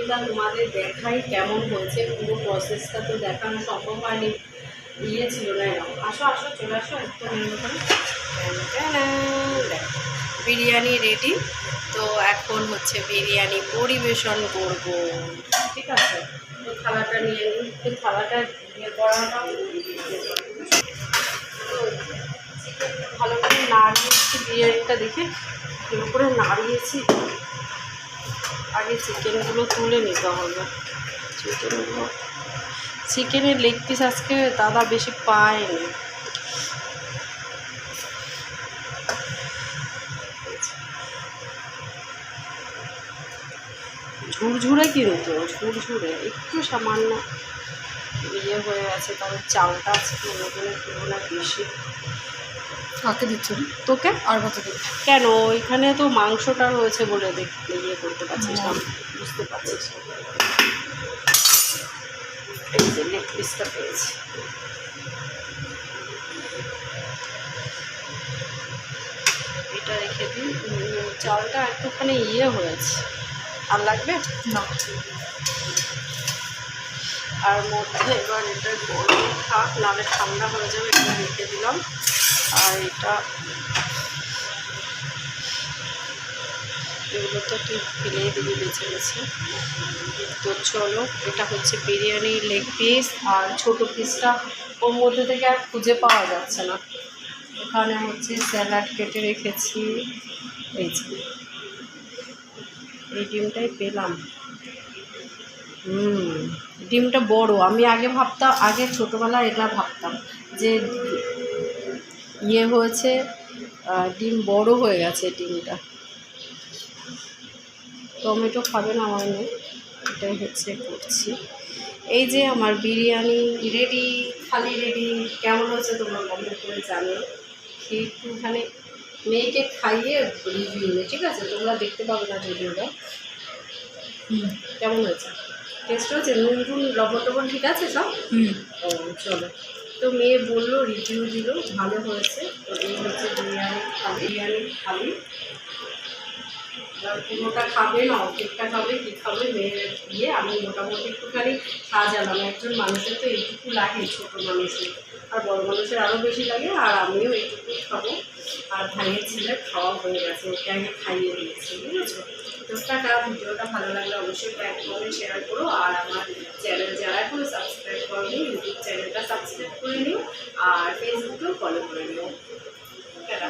চিকেনটা তোমাদের দেখাই কেমন হয়েছে, পুরো প্রসেসটা তো দেখানো সম্ভব হয়নি, ছিল না। আসো আসো চলে আসো একটু বিরিয়ানি রেডি। তো এখন হচ্ছে বিরিয়ানি পরিবেশন করব, ঠিক আছে। তো থালাটা নিয়ে নিই, থালাটা ইয়ে করাটা চিকেন ভালো করে নাড়িয়েছি, বিরিয়ানিটা দেখে ভালো করে নাড়িয়েছি। আগে চিকেনগুলো তুলে নিতে হবে। চিকেনের লেগ পিস আজকে দাদা বেশি পায়নি। ঝুরঝুরে কিন্তু ঝুরঝুরে একটু সামান্য ইয়ে হয়ে গেছে, তবে চালটা আজকে অন্যদিনের তুলনায় বেশি। কাকে দিচ্ছ তোকে আর কত দিন? কেন ওইখানে তো মাংসটা রয়েছে বলে দেখতে ইয়ে করতে পারছিস না, বুঝতে পারছিস। এই যে লেগ পিসটা পেয়েছি। এটা রেখে দিই। চালটা একটুখানি ইয়ে হয়েছে, আর লাগবে না। আর মধ্যে এবার এটা গরম থাক, নাহলে ঠান্ডা হয়ে যাবে। এটা রেখে দিলাম। আর এটা এগুলো তো তুই ফেলেই দিবি বেছে বেছে। তো চলো, এটা হচ্ছে বিরিয়ানি লেগ পিস, আর ছোটো পিসটা ওর মধ্যে থেকে আর খুঁজে পাওয়া যাচ্ছে না। এখানে হচ্ছে স্যালাড কেটে রেখেছি। এই যে এই ডিমটাই পেলাম। ডিমটা বড়। আমি আগে ভাবতাম, আগে ছোটোবেলায় এটা ভাবতাম যে ইয়ে হয়েছে, ডিম বড় হয়ে গেছে ডিমটা। টমেটো খাবে না আমার মেয়ে, এটাই হচ্ছে করছি। এই যে আমার বিরিয়ানি রেডি, থালি রেডি। কেমন হচ্ছে তোমরা কমেন্ট করে জানো। একটুখানি মেয়েকে খাইয়ে রিভিউ নেই, ঠিক আছে। তোমরা দেখতে পাবে না ভিডিওটা। কেমন হয়েছে? টেস্ট হয়েছে? নুন টুন লবণ টবণ ঠিক আছে সব? ও চলো। তো মেয়ে বললো, রিভিউ দিল, ভালো হয়েছে। তো এই হচ্ছে বিরিয়ানি থালি। পুরোটা খাবে না, অর্ধেকটা খাবে, কী খাবে মেয়ের দিয়ে। আমি মোটামুটি একটুখানি সাজালাম। একজন মানুষের তো এইটুকু লাগে, ছোটো মানুষের, আর বড় মানুষের আরও বেশি লাগে। আর আমিও এইটুকু খাবো। আর ভাইয়ের ছেলে খাওয়া হয়ে গেছে, ওকে আগে খাইয়ে দিয়েছি, বুঝেছো। তো টাটা। ভিডিওটা ভালো লাগলে অবশ্যই লাইক কমেন্ট শেয়ার করো। আর আমার চ্যানেল যারা এখনো সাবস্ক্রাইব করোনি, ইউটিউব চ্যানেলটা সাবস্ক্রাইব করে নিও, আর ফেসবুকেও ফলো করে নিও। টাটা।